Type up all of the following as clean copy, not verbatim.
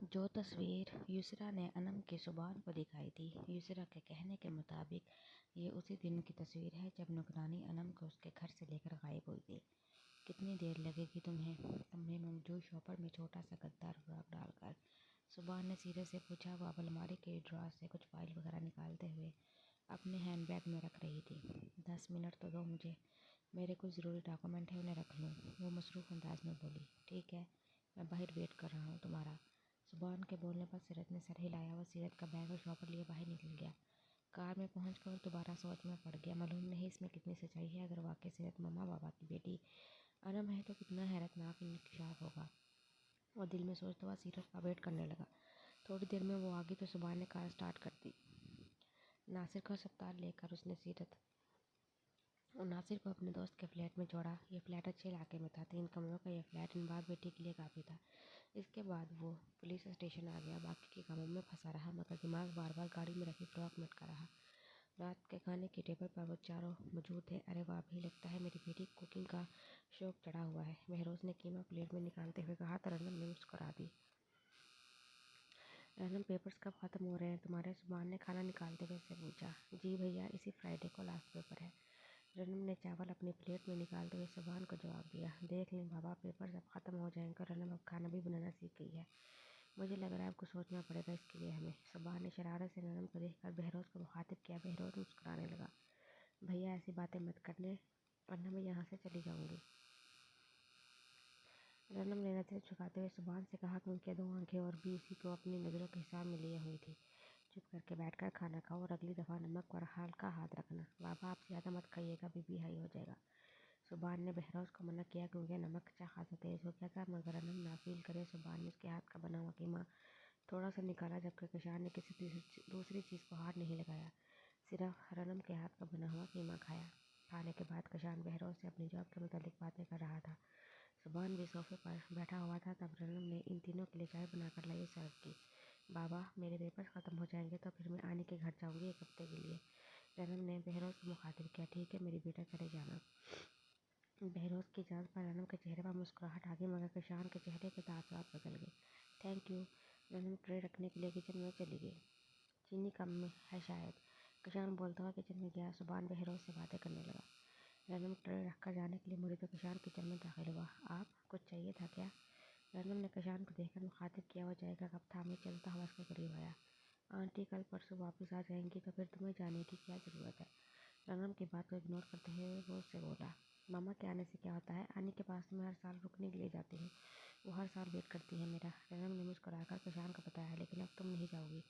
जो तस्वीर युसरा ने अनम की ज़ुबान पर दिखाई थी, युसरा के कहने के मुताबिक ये उसी दिन की तस्वीर है जब नुकरानी अनम को उसके घर से लेकर गायब हुई थी। कितनी देर लगेगी तुम्हें? तुमने मौजूद शॉपर में छोटा सा गद्दार फ्रॉक डालकर, सुभान ने सीरत से पूछा। वो अलमारी के ड्रॉर से कुछ फाइल वगैरह निकालते हुए अपने हैंडबैग में रख रही थी। 10 मिनट तो दो मुझे, मेरे कुछ ज़रूरी डॉक्यूमेंट है, उन्हें रख लूँ, वो मसरूफ़ अंदाज में बोली। ठीक है, मैं बाहर वेट कर रहा हूँ तुम्हारा। सुभान के बोलने पर सीरत ने सर हिलाया। वो सीरत का बैग और शॉपर लिए बाहर निकल गया। कार में पहुंचकर दोबारा सोच में पड़ गया। मालूम नहीं इसमें कितनी सच्चाई है। अगर वाकई सीरत मम्मा बाबा की बेटी अनम है तो कितना हैरतनाक इंकशाफ होगा। वो दिल में सोचता हुआ सीरत का वेट करने लगा। थोड़ी देर में वो आ गई तो सुभान ने कार स्टार्ट कर दी। नासिर को अस्पताल लेकर उसने सीरत और नासिर को अपने दोस्त के फ्लैट में छोड़ा। ये फ्लैट अच्छे इलाके में था। 3 कमरों का यह फ्लैट इन बाप बेटी के लिए काफ़ी था। इसके बाद वो पुलिस स्टेशन आ गया। बाकी के कामों में फंसा रहा, मगर दिमाग बार बार गाड़ी में रखी फ्रॉक में अटका रहा। रात के खाने की टेबल पर वो चारों मौजूद थे। अरे वाह भी, लगता है मेरी बेटी कुकिंग का शौक चढ़ा हुआ है, महरोज ने कीमा प्लेट में निकालते हुए कहा। तो रनम ने मुस्कुरा दी। रनम, पेपर्स कब ख़त्म हो रहे हैं तुम्हारे? सुभान ने खाना निकालते हुए उससे पूछा। जी भैया, इसी फ्राइडे को लास्ट पेपर है। रनम ने चावल अपनी प्लेट में निकालते हुए सुभान को जवाब दिया। देख लें बाबा, पेपर अब ख़त्म हो जाएंगे। रनम अब खाना भी बनाना सीख गई है। मुझे लग रहा है आपको सोचना पड़ेगा इसके लिए हमें। सुभान ने शरारत से रनम को देखकर बहरोज को मुखातिब किया। बहरोज मुस्कुराने लगा। भैया ऐसी बातें मत करने, वरना मैं यहाँ से चली जाऊँगी। रनम ने नजरें झुकाते हुए सुभान से कहा कि उनकी 2 आंखें और भी इसी को अपनी नज़रों के हिसाब में लिए हुई थी। चुप करके बैठकर खाना खाओ और अगली दफ़ा नमक पर हल्का हाथ रखना। बाबा आप ज़्यादा मत खाइएगा, बीपी हाई हो जाएगा। सुभान ने बहरोज को मना किया क्योंकि नमक अच्छा खासा तेज़ हो गया था, मगर रनम ना फील करे। सुभान ने उसके हाथ का बना हुआ कीमा थोड़ा सा निकाला, जबकि किशान ने किसी दूसरी चीज़ को हाथ नहीं लगाया, सिर्फ रनम के हाथ का बना हुआ कीमा खाया। खाने के बाद किशान बहरोज से अपनी जॉब के मुतालिक बातें कर रहा था। सुभान भी सोफे पर बैठा हुआ था। तब रनम ने इन तीनों के लिए चाय बनाकर लाई सर्व की। बाबा मेरे पेपर्स ख़त्म हो जाएंगे तो फिर मैं आनी के घर जाऊंगी 1 हफ्ते के लिए। रनम ने बहरोज को मुखातिब किया। ठीक है मेरी बेटा, चले जाना। बहरोज की जान पर रनम के चेहरे पर मुस्कुराहट आ गई, मगर किशान के चेहरे के तासुरात बदल गए। Thank you. रनम ट्रे रखने के लिए किचन में चली गई। चीनी कम में है शायद, किशान बोलता हुआ किचन में गया। सुभान बहरोज से बातें करने लगा। रनम ट्रे रखकर जाने के लिए मुड़ी तो किशान किचन में दाखिल हुआ। आप कुछ चाहिए था क्या? रनम ने किशान को देखकर मुखातिब किया। वो जाएगा कब था? मैं चलता हुआ उसके करीब आया। आंटी कल परसों वापस आ जाएंगी तो फिर तुम्हें जाने की क्या ज़रूरत है? रनम की बात को इग्नोर करते हुए वो उससे बोला। मामा के आने से क्या होता है? आनी के पास तो मैं हर साल रुकने के लिए जाती हूँ, वो हर साल वेट करती है मेरा। रनम ने मुस्कुराकर किशान को बताया। लेकिन अब तुम नहीं जाओगी।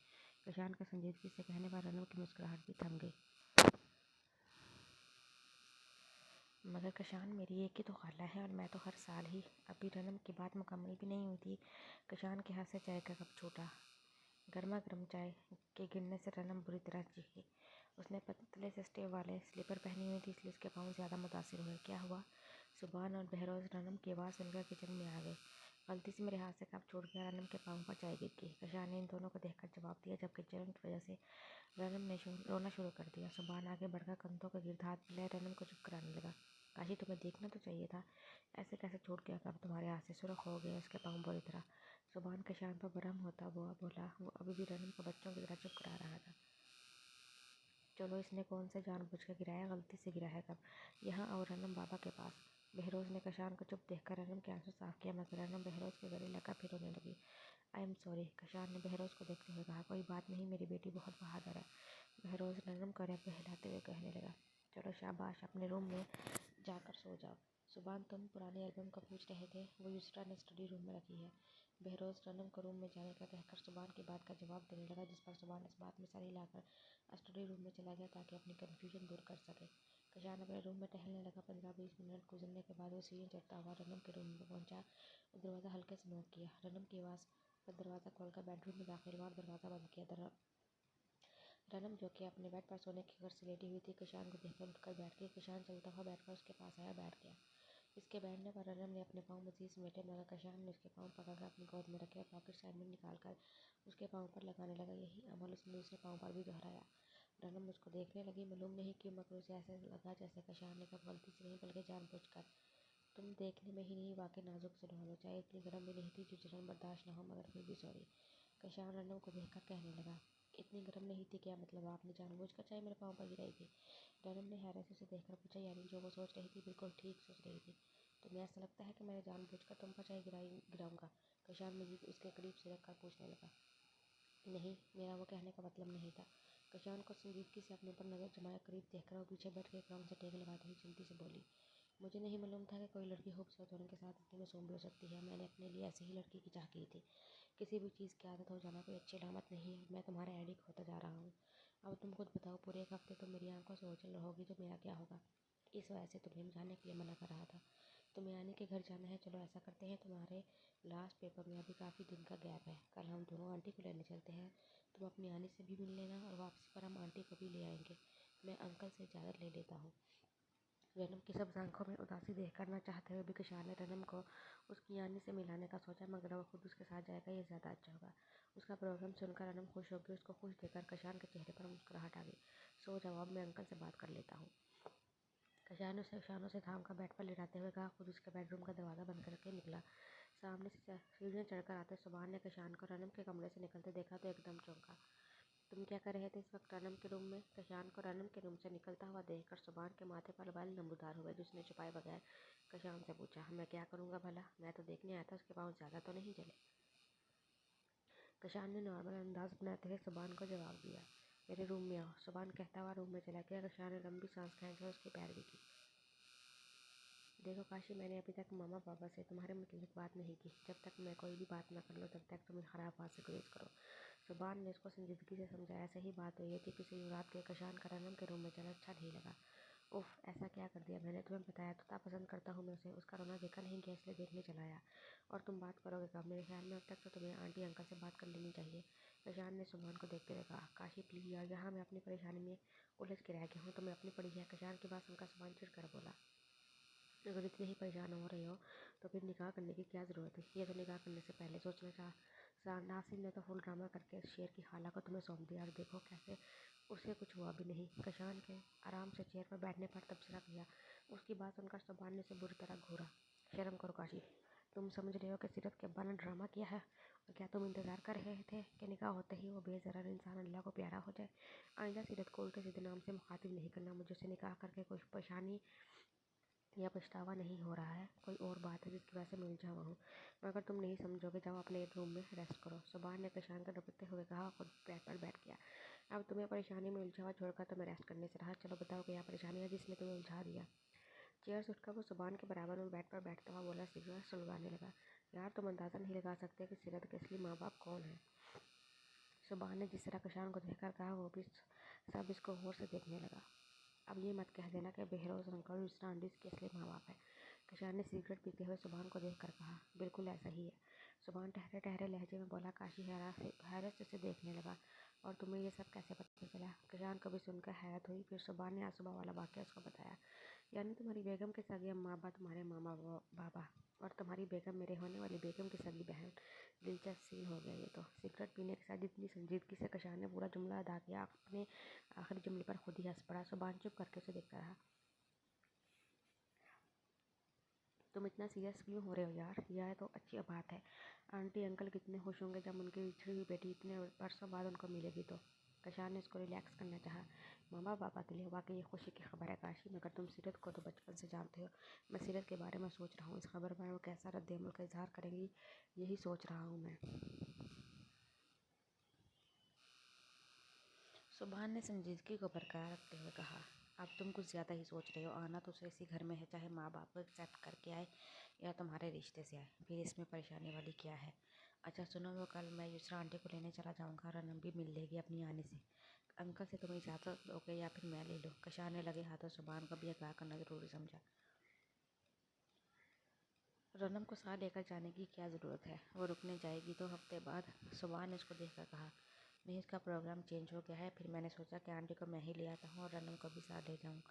किशान के संजीदगी से कहने पर रनम की मुस्कुराहट भी थम गई। मगर किशान, मेरी एक ही तो खाला है और मैं तो हर साल ही। अभी रनम की बात मुकम्मल भी नहीं हुई थी, किशान के हाथ से चाय का कप छूटा। गर्मा गर्म चाय के गिरने से रनम बुरी तरह चीखी। उसने पतले से स्टेप वाले स्लीपर पहनी हुई थी, इसलिए उसके पाँव ज़्यादा मुतासिर हुए। क्या हुआ? सुभान और बहरोज रनम की आवाज़ सुनकर किचन में आ गए। गलती से मेरे हाथ से कप छूट गया। रनम के पाँव पर चाय गिर गई। किशान ने इन दोनों को देखकर जवाब दिया, जबकि जलन की वजह से रनम ने रोना शुरू कर दिया। सुभान आगे बढ़कर कंधों के गिर्द हाथ मिलाए रनम को चुप कराने लगा। काशी, तुम्हें देखना तो चाहिए था, ऐसे कैसे छूट गया कब? तुम्हारे हाथ से सुरख हो गए उसके पाँव बुरी तरह। सुभान किशान पर बरहम होता हुआ बोला। वो अभी भी रनम को बच्चों की तरह चुप करा रहा था। चलो, इसने कौन से जानबूझ कर गिराया? गलती से गिरा है कब? यहाँ और रनम बाबा के पास। बहरोज ने किशान को चुप देखकर रनम के आंसू साफ किया, मगर रनम बहरोज के गले लगा फिर रोने लगी। आई एम सॉरी, किशान ने बहरोज को देखते हुए कहा। कोई बात नहीं, मेरी बेटी बहुत बहादुर है, बहरोज नरम कर बहलाते हुए कहने लगा। चलो शाबाश, अपने रूम में जाकर सो जाओ। सुभान, तुम पुराने एल्बम का पूछ रहे थे? वो युसरा ने स्टडी रूम में रखी है। बहरोज रनम को रूम में जाने का कहकर सुभान की बात का जवाब देने लगा, जिस पर सुभान इस बात में सर हिलाकर स्टडी रूम में चला गया ताकि अपनी कन्फ्यूजन दूर कर सके। किशान अपने रूम में टहलने लगा। 15-20 मिनट गुजरने के बाद वो सीढ़ी चढ़ता हुआ रनम के रूम में पहुंचा और दरवाज़ा हल्के से नॉक किया। रनम की आवाज़ पर दरवाज़ा खोलकर बेडरूम में दाखिल हुआ और दरवाज़ा बंद किया। रनम, जो कि अपने बेड पर सोने की घर से लेटी हुई थी, किशान को देखकर उठकर बैठ गई। किशान चलता हुआ बैठकर उसके पास आया, बैठ गया। इसके बैठने पर रनम ने अपने पाँव मज़ीद समेटे, मगर किशान ने उसके पाँव पकड़कर अपनी गोद में रखे और पॉकेट असाइनमेंट निकालकर उसके पाँव पर लगाने लगा। यही अमल उसने दूसरे पाँव पर भी दोहराया। रनम उसको देखने लगी। मालूम नहीं क्यों, मगर उसे ऐसा लगा जैसे किशान ने कब गलती से नहीं बल्कि जानबूझकर तुम देखने में ही नहीं वाकई नाजुक सुलझाव हो, चाहे इतनी गर्म भी नहीं थी जो जलन बर्दाश्त ना हो, मगर फिर भी सॉरी। कशान रनम को देखकर कहने लगा, इतनी गर्म नहीं थी क्या? मतलब आपने जानबूझकर चाय मेरे पाँव पर गिराई थी? रनम ने हैरत से उसे देखकर पूछा, यानी जो वो सोच रही थी बिल्कुल ठीक सोच रही थी। तुम्हें ऐसा लगता है कि मैंने जानबूझकर तुम पर चाय गिराऊंगा? कशान मजीद उसके करीब से रखकर पूछने लगा। नहीं, मेरा वो कहने का मतलब नहीं था। कशान को संजीदगी से अपने पर नज़र जमाए करीब देखकर वो पीछे बैठ के क्राउन से टेक लगाते हुए चिंती से बोली, मुझे नहीं मालूम था कि कोई लड़की खूबसूरत होने के साथ इतनी मासूम भी हो सकती है। मैंने अपने लिए ऐसी ही लड़की की चाह की थी। किसी भी चीज़ की आदत हो जाना कोई अच्छी अलामत नहीं है। मैं तुम्हारा एडिक्ट होता जा रहा हूँ। अब तुम खुद बताओ, पूरे एक हफ्ते तुम मेरी आंखों से ओझल रहोगी तो मेरा क्या होगा? इस वजह से तुम्हें जाने के लिए मना कर रहा था। तुम्हें आने के घर जाना है, चलो ऐसा करते हैं, तुम्हारे लास्ट पेपर में अभी काफ़ी दिन का गैप है। कल हम दोनों आंटी को लेने चलते हैं। तुम अपनी आने से भी मिल लेना और वापसी पर हम आंटी को भी ले आएंगे। मैं अंकल से इजाज़त ले लेता हूँ। रनम की सब आंखों में उदासी देखकर न चाहते हुए भी कशान ने रनम को उसकी यानी से मिलाने का सोचा, मगर वो खुद उसके साथ जाएगा ये ज़्यादा अच्छा होगा। उसका प्रोग्राम सुनकर रनम खुश होगी। उसको खुश देखकर कशान के चेहरे पर मुस्कुराहट आ गई। सो जाओ, अब मैं अंकल से बात कर लेता हूँ। कशान उसे शानों से थाम कर बेड पर लिटाते हुए कहा, खुद उसके बेडरूम का दरवाज़ा बंद करके निकला। सामने से सीढ़ियाँ चढ़कर आते सुभान ने कशान को रनम के कमरे से निकलते देखा तो एकदम चौंका। तुम क्या कर रहे थे इस वक्त रनम के रूम में? कशान को रनम के रूम से निकलता हुआ देखकर सुभान के माथे पर बाल नमूदार हुए, जिसने छुपाए बगैर कशान से पूछा, मैं क्या करूँगा भला? मैं तो देखने आया था, उसके पाँव ज़्यादा तो नहीं जले? कशान ने नॉर्मल अंदाज अपनाते हुए सुभान को जवाब दिया, मेरे रूम में आओ। सुभान कहता हुआ रूम में चला गया। कशान ने लंबी सांस खींचकर उसकी पैरवी की। देखो काशी, मैंने अभी तक मामा पापा से तुम्हारे मुताबिक बात नहीं की। जब तक मैं कोई भी बात ना कर लूँ तब तक तुम्हें ख़राब बात से गुरेज करो। सुभान ने उसको संजीदगी से समझाया। सही बात हुई थी, किसी रात के कशान का रनम के रूम में चला अच्छा नहीं लगा। उफ, ऐसा क्या कर दिया मैंने? तुम्हें बताया तो था पसंद करता हूँ मैं उसे। उसका रोना देखा नहीं गया इसलिए देखने चला आया। और तुम बात करोगे कब? मेरे ख्याल में अब तक तो तुम्हें आंटी अंकल से बात कर लेनी चाहिए। कशान ने सुभान को देखते हुए कहा, काशी प्लीज यार, यहाँ मैं अपनी परेशानी में उलझ के रह गया हूँ, तुम्हें अपनी पड़ी है। कशान की बात सुनकर सुभान चिढ़ कर बोला, अगर इतने ही परेशान हो रहे हो तो फिर निकाह करने की क्या ज़रूरत है? ये तो निकाह करने से पहले सोचना नासिर ने तो फुल ड्रामा करके शेर की खाला को तुम्हें सौंप दिया और देखो कैसे उसे कुछ हुआ भी नहीं। कशान के आराम से चेयर पर बैठने पर तबसरा किया। उसकी बात सुनकर सुभान ने से बुरी तरह घूरा। शर्म करो काशी, तुम समझ रहे हो कि सीरत के अब्बा ने ड्रामा किया है? और क्या तुम इंतज़ार कर रहे थे कि निकाह होते ही वो बेज़रर इंसान अल्लाह को प्यारा हो जाए? आइंदा सीरत को उल्टे सीधे नाम से मुखातिब नहीं करना। मुझे उसे निकाह करके कुछ परेशानी या पछतावा नहीं हो रहा है, कोई और बात है जिसकी वजह से मैं उलझा हुआ हूँ। मगर तुम नहीं समझोगे, जाओ अपने रूम में रेस्ट करो। सुभान ने कशान को डपटते हुए कहा, खुद बेड पर बैठ गया। अब तुम्हें परेशानी में उलझा हुआ छोड़कर तो मैं रेस्ट करने से रहा। चलो बताओ क्या परेशानी है जिसने तुम्हें उलझा दिया? चेयर से उठकर वो सुभान के बराबर में बेड पर बैठता हुआ बोला, सिगरेट सुलगाने लगा। यार तुम अंदाज़ा नहीं लगा सकते कि सीरत के असली माँ बाप कौन है। सुभान ने जिस तरह कशान को देखकर कहा, वो भी सब इसको गौर से देखने लगा। अब ये मत कह देना कि बहरोज अंकल और मिस्टर आंडीज के असली माँ बाप है। कशान ने सिगरेट पीते हुए सुभान को देखकर कहा, बिल्कुल ऐसा ही है। सुभान ठहरे ठहरे लहजे में बोला। काशी हैरत से उसे देखने लगा। और तुम्हें ये सब कैसे पता चला? कशान को भी सुनकर हैरत हुई। फिर सुभान ने आज सुबह वाला वाक़या उसको बताया। यानी तुम्हारी बेगम के सगे माँ बाप तुम्हारे मामा बाबा और तुम्हारी बेगम मेरे होने वाली बेगम की सगी बहन। दिलचस्प सीन हो गया ये तो। सिगरेट पीने के साथ इतनी संजीदगी से कशान ने पूरा जुमला अदा किया, अपने आखिरी जुमले पर खुद ही हंस पड़ा। सुभान चुप करके उसे देखता रहा। तुम इतना सीरियस क्यों हो रहे हो यार? यह तो अच्छी बात है। आंटी अंकल कितने खुश होंगे जब उनकी बिछड़ी हुई बेटी इतने बरसों बाद उनको मिलेगी तो। कशान ने उसको रिलैक्स करना चाहा। मामा पापा के लिए वाकई ये खुशी की खबर है काशी, मगर तुम सीरत को तो बचपन से जानते हो। मैं सीरत के बारे में सोच रहा हूँ, इस खबर पर वो कैसा रद्द-ए-अमल का इजहार करेंगी, यही सोच रहा हूँ मैं। सुभान ने संजीदगी को बरकरार रखते हुए कहा, अब तुम कुछ ज़्यादा ही सोच रहे हो। आना तो उसे इसी घर में है, चाहे माँ बाप को एक्सेप्ट करके आए या तुम्हारे रिश्ते से आए, फिर इसमें परेशानी वाली क्या है? अच्छा सुनो, वो कल मैं युसरा आंटी को लेने चला जाऊँगा। रनम भी मिल लेगी अपनी आने से। अंकल से तुम इजाज़त दोगे या फिर मैं ले लूँ? कशान ने लगे हाथों सुभान को भी आगाह करना ज़रूरी समझा। रनम को साथ लेकर जाने की क्या ज़रूरत है? वो रुकने जाएगी 2 हफ्ते बाद। सुभान ने उसको देखकर कहा, नहीं उसका प्रोग्राम चेंज हो गया है। फिर मैंने सोचा कि आंटी को मैं ही ले आता हूँ और रनम को भी साथ ले जाऊँ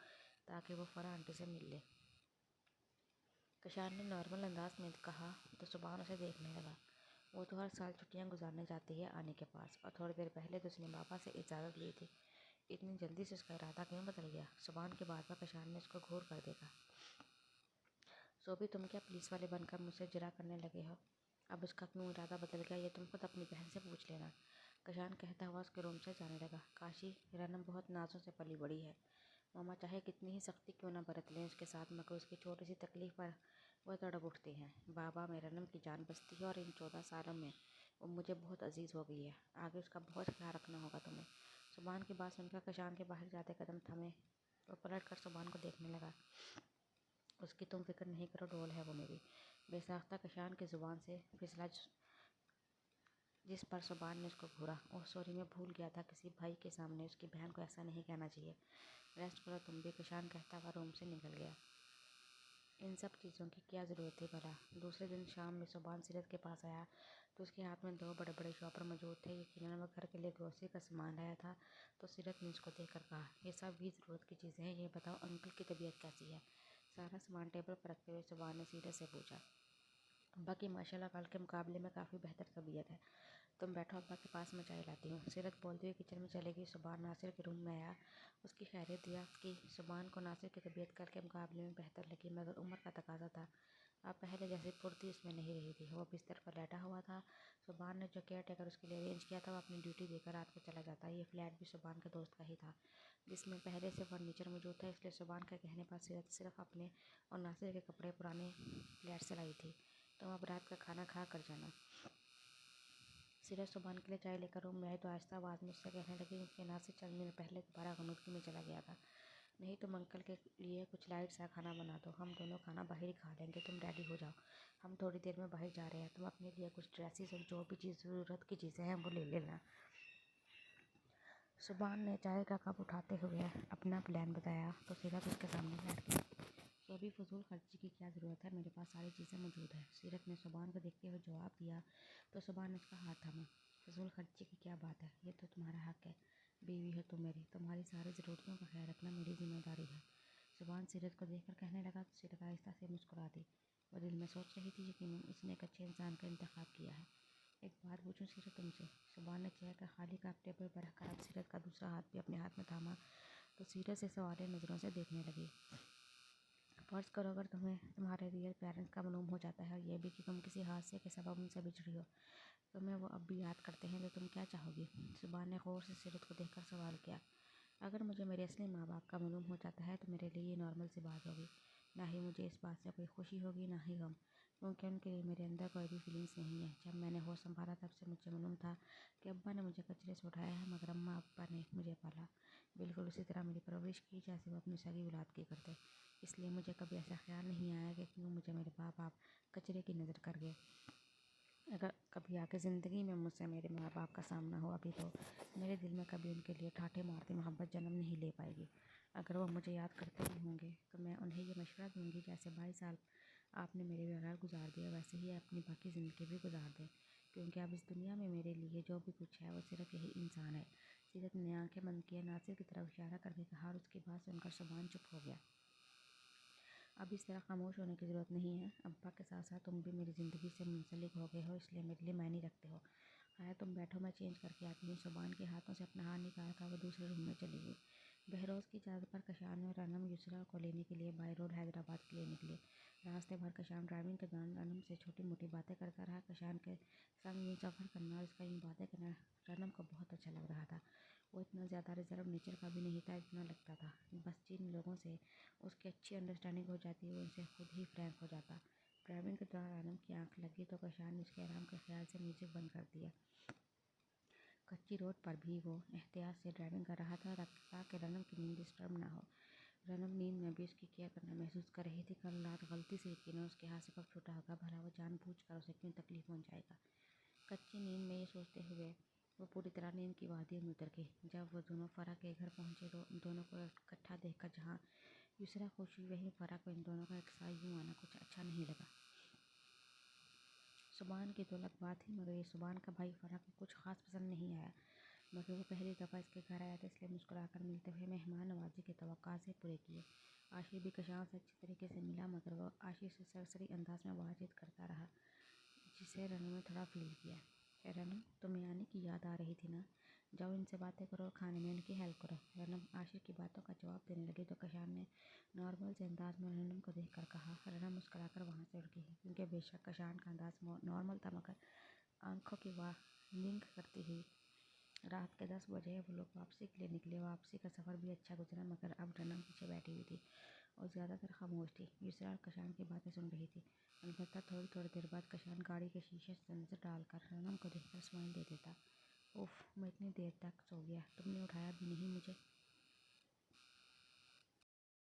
ताकि वो फ़ौरन आंटी से मिल ले। कशान ने नॉर्मल अंदाज में कहा तो सुभान उसे देखने लगा। वो तो हर साल छुट्टियाँ गुजारने जाती है आने के पास, और थोड़ी देर पहले तो उसने पापा से इजाज़त ली थी। इतनी जल्दी से उसका इरादा क्यों बदल गया? सुभान की बात पर कशान ने उसको घूर कर देखा। तो भी तुम क्या पुलिस वाले बनकर मुझसे जिरा करने लगे हो? अब उसका क्यों इरादा बदल गया ये तुम खुद अपनी बहन से पूछ लेना। कशान कहता हुआ उसके रूम से जाने लगा। काशी, रनम बहुत नाजों से पली बड़ी है। मामा चाहे कितनी ही सख्ती क्यों न बरत लें उसके साथ, मगर उसकी छोटी सी तकलीफ पर वह तड़प उठती हैं। बाबा में रनम की जान बसती है और इन 14 सालों में वो मुझे बहुत अजीज़ हो गई है। आगे उसका बहुत ख्याल रखना होगा तुम्हें। सुबान की बात सुनकर कशान के बाहर जाते कदम थमे। वो पलट कर सुबान को देखने लगा। उसकी तुम फिक्र नहीं करो, डोल है वो मेरी। बेसाख्ता कशान की ज़ुबान से फिसला जिस पर सुबान ने उसको घूरा। ओह सॉरी, मैं भूल गया था, किसी भाई के सामने उसकी बहन को ऐसा नहीं कहना चाहिए। रेस्ट करो तुम भी, कशान कहता हुआ रूम से निकल गया। इन सब चीज़ों की क्या ज़रूरत थी भला? दूसरे दिन शाम में सुबान सीरत के पास आया तो उसके हाथ में 2 बड़े बड़े शॉपर मौजूद थे। यकीनन वह घर के लिए ग्रोसरी का सामान लाया था। तो सीरत ने उसको देखकर कहा, ये सब भी ज़रूरत की चीज़ें हैं। ये बताओ अंकल की तबीयत कैसी है? सारा सामान टेबल पर रखते हुए सुबान ने सीरत से पूछा। अब्बा की माशाल्लाह कल के मुकाबले में काफ़ी बेहतर तबीयत है। तुम बैठो, अब्बा के पास मैं चाय लाती हूँ। सीरत बोलती हुई किचन में चली गई। सुबान नासिर के रूम में आया, उसकी खैरियत दिया की। सुबान को नासिर की तबीयत कल के मुकाबले में बेहतर लगी, मगर उम्र का तकाजा था। अब पहले जैसी फुर्ती उसमें नहीं रही थी। वो बिस्तर पर लेटा हुआ था। सुबान ने जो केयर टेकर उसके लिए अरेंज किया था वो अपनी ड्यूटी देकर रात को चला जाता। ये फ्लैट भी सुबान के दोस्त का ही था, जिसमें पहले से फर्नीचर मौजूद था। इसलिए सुबान के कहने पर सीरत सिर्फ अपने और नासिर के कपड़े पुराने फ्लैट से लाई थी। तुम अब रात का खाना खा कर जाना। सीरत सुबान के लिए चाय लेकर रूम में आई तो आहिस्ता आवाज़ में उससे कहने लगी कि नासिर चंद मिनट पहले दोबारा गनुदगी में चला गया था। नहीं तुम अंकल के लिए कुछ लाइट सा खाना बना दो, हम दोनों खाना बाहर ही खा लेंगे। तुम रेडी हो जाओ, हम थोड़ी देर में बाहर जा रहे हैं। तुम अपने लिए कुछ ड्रेसेस और जो भी चीज़ ज़रूरत की चीज़ें हैं वो ले लेना। सुबान ने चाय का कप उठाते हुए अपना प्लान बताया तो सीरत उसके सामने बैठ गई। तो अभी फजूल खर्ची की क्या ज़रूरत है, मेरे पास सारी चीज़ें मौजूद है। सीरत ने सुबान को देखते हुए जवाब दिया तो सुबान ने उसका हाथ थामा। फजूल खर्ची की क्या बात है, ये तो तुम्हारा हक है। बीवी हो तुम मेरी, तुम्हारी सारी ज़रूरतों का ख्याल रखना मेरी जिम्मेदारी है। सुबान सीरत को देखकर कहने लगा तो सीरत आहिस्ता से मुस्कुरा दी। वह दिल में सोच रही थी यकीनन उसने एक अच्छे इंसान का इंतखाब किया है। एक बात पूछूं सीरत तुमसे? सुबान ने चाय का खाली कप टेबल पर रखकर अब सीरत का दूसरा हाथ भी अपने हाथ में थामा तो सीरत से सवालिया नज़रों से देखने लगी। फ़र्ज़ करो अगर तुम्हें तुम्हारे रियल पेरेंट्स का मालूम हो जाता है और ये भी कि तुम किसी हादसे के सबब उनसे बिछड़ी हो, तुम्हें वो अब भी याद करते हैं, तो तुम क्या चाहोगी? सुबान ने गौर से सीरत को देखकर सवाल किया। अगर मुझे मेरे असली माँ बाप का मालूम हो जाता है तो मेरे लिए ये नॉर्मल सी बात होगी। ना ही मुझे इस बात से कोई खुशी होगी ना ही गम, क्योंकि उनके लिए मेरे अंदर कोई भी फीलिंग्स नहीं है। जब मैंने होश संभाला तब से मुझे मालूम था कि अब्बा ने मुझे कचरे से उठाया है, मगर अम्मा अब्बा ने मुझे पाला, बिल्कुल उसी तरह मेरी परवरिश की जैसे वो अपनी सगी औलाद की करते। इसलिए मुझे कभी ऐसा ख्याल नहीं आया कि क्यों मुझे मेरे माँ बाप कचरे की नज़र कर गए। अगर कभी आगे ज़िंदगी में मुझसे मेरे माँ बाप का सामना हुआ भी तो मेरे दिल में कभी उनके लिए ठाठे मारती मोहब्बत जन्म नहीं ले पाएगी। अगर वो मुझे याद करते भी होंगे तो मैं उन्हें ये मशवरा दूंगी, जैसे 22 साल आपने मेरे बगैर गुजार दिया वैसे ही अपनी बाकी ज़िंदगी भी गुजार दें, क्योंकि अब इस दुनिया में मेरे लिए जो भी कुछ है वो सिर्फ यही इंसान है। सीरत ने आंखें बंद किए नासिर की तरफ इशारा करके कहा और उसकी बात सुनकर सुबान चुप हो गया। अब इस तरह खामोश होने की ज़रूरत नहीं है। अब्बा के साथ साथ तुम भी मेरी ज़िंदगी से मुंसलिक हो गए हो, इसलिए मेरे लिए मायने रखते हो। आया तुम बैठो, मैं चेंज करके आती हूँ। सुबान के हाथों से अपना हाथ निकाल कर वो दूसरे रूम में चली गई। बहरोज़ की इजाज़त पर कशान और रनम युसरा को लेने के लिए बाई रोड हैदराबाद के लिए निकले। रास्ते भर कशान ड्राइविंग के दौरान रनम से छोटी मोटी बातें करता रहा। कशान के संग यूँ सफ़र करना और उसका यूँ बातें करना रनम को बहुत अच्छा लग रहा था। वो इतना ज़्यादा रिजर्व नेचर का भी नहीं था जितना लगता था। बस जिन लोगों से उसकी अच्छी अंडरस्टैंडिंग हो जाती है उनसे खुद ही फ्रेंक हो जाता। ड्राइविंग के दौरान आनम की आंख लगी तो कशान ने उसके आराम के ख्याल से म्यूजिक बंद कर दिया। कच्ची रोड पर भी वो एहतियात से ड्राइविंग कर रहा था ताकि रनम की नींद डिस्टर्ब ना हो। रनम नींद में भी उसकी केयर करना महसूस कर रही थी। कल रात गलती से यकीनन उसके हाथ से कब छूटा होगा, भला वो जानबूझकर उसे क्यों तकलीफ पहुंचाएगा। कच्ची नींद में ये सोचते हुए वो पूरी तरह नींद की वादियों में उतर गई। जब वो दोनों फ़रा के घर पहुंचे तो दोनों को इकट्ठा देखकर जहाँ युसरा खुश हुई वहीं फ़रा को इन दोनों का एक साथ यूँ आना कुछ अच्छा नहीं लगा। सुबान की तो अलग बात थी, मगर ये सुबान का भाई फ़रा को कुछ ख़ास पसंद नहीं आया। मगर वो पहली दफ़ा इसके घर आया था, इसलिए मुस्कुराकर मिलते हुए मेहमान नवाजी के तवक्कात पूरे किए। आशिर भी कशान से अच्छी तरीके से मिला, मगर वो आशिर से सरसरी अंदाज में बातचीत करता रहा, जिसे रनू ने थोड़ा फील किया। रनू, तुम्हें आने की याद आ रही थी ना? जाओ इनसे बातें करो और खाने में इनकी हेल्प करो। रनम आशिर की बातों का जवाब देने लगी तो कशान ने नॉर्मल से अंदाज में रनम को देखकर कहा। रनम मुस्कुराकर वहाँ से उड़ गई, क्योंकि बेशक कशान का अंदाज नॉर्मल था, मगर आंखों की विंक करती हुई। रात के 10 बजे वो लोग वापसी के लिए निकले। वापसी का सफ़र भी अच्छा गुजरा, मगर अब रनम पीछे बैठी हुई थी और ज़्यादातर खामोश थी। युसरा और कशान की बातें सुन रही थी। अलबत्ता थोड़ी थोड़ी देर बाद कशान गाड़ी के शीशे से नजर डालकर रनम को देखकर स्माइल दे देता। उफ, मैं इतनी देर तक सो गया, तुमने उठाया भी नहीं मुझे।